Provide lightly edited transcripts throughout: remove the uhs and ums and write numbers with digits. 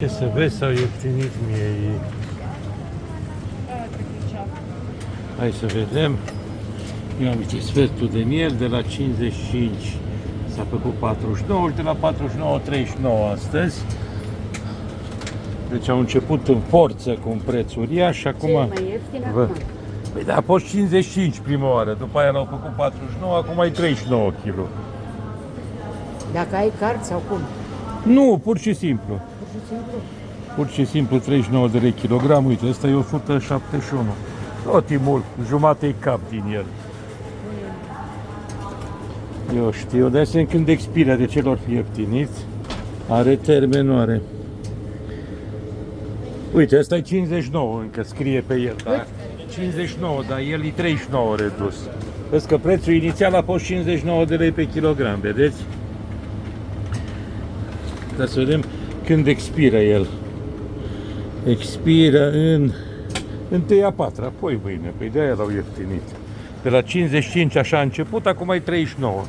Ce să vezi, s-au ieftinit mie ei. Hai să vedem. Ia uite, sfertul de miel de la 55 s-a făcut 49 și de la 49 39 astăzi. Deci au început în forță cu un preț uriaș și acum... mai ieftin acum? Păi da, a fost 55 prima oară, după aia l-au făcut 49, acum e 39 kg. Dacă ai card sau cum? Nu, pur și simplu. Pur și simplu. Pur și simplu 39 de lei kilogram, uite, ăsta e 171. Tot e mult, jumate cap din el. Eu știu, dar să când expiră de celor ieftiniți, are termen, nu are. Uite, ăsta e 59, încă scrie pe el, da? 59, dar el e 39 redus. Vezi că prețul inițial a fost 59 de lei pe kilogram, vedeți? Dar să vedem când expiră el. Expiră în 1/4, apoi mâine, păi de-aia l-au ieftinit. De la 55 așa a început, acum e 39.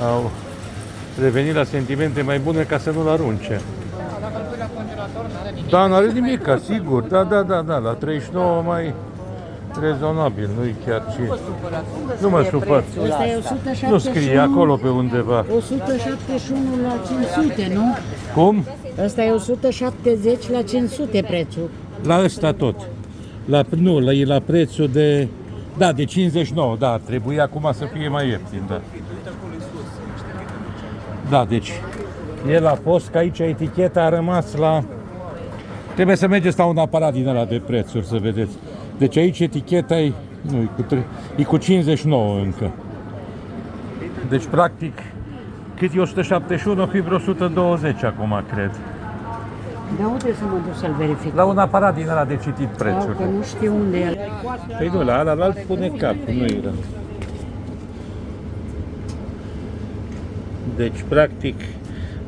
Au revenit la sentimente mai bune ca să nu-l arunce. Dacă îl pui la congelator, n-are nimic. Da, n-are nimic, ca sigur. Da, la 39 mai rezonabil, nu-i chiar ce. Nu mă supăr. Ăsta e 171. Nu scrie acolo pe undeva. 171 la 500, nu? Cum? Ăsta e 170 la 500 prețul. La ăsta tot. E la prețul de... Da, de 59, da, trebuie acum să fie mai ieftin, da. Da, deci, el a fost, că aici eticheta a rămas la... Trebuie să mergeți la un aparat din ăla de prețuri, să vedeți. Deci aici eticheta e, nu, e cu 59 încă. Deci, practic, cât e 171, o fi vreo 120 acum, cred. Da, unde să mă duc să-l verific? La un aparat din ăla de citit Că prețuri. nu știu unde e. Păi nu, la alt pune cap, nu era. Deci, practic,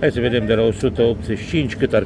hai să vedem de la 185 cât ar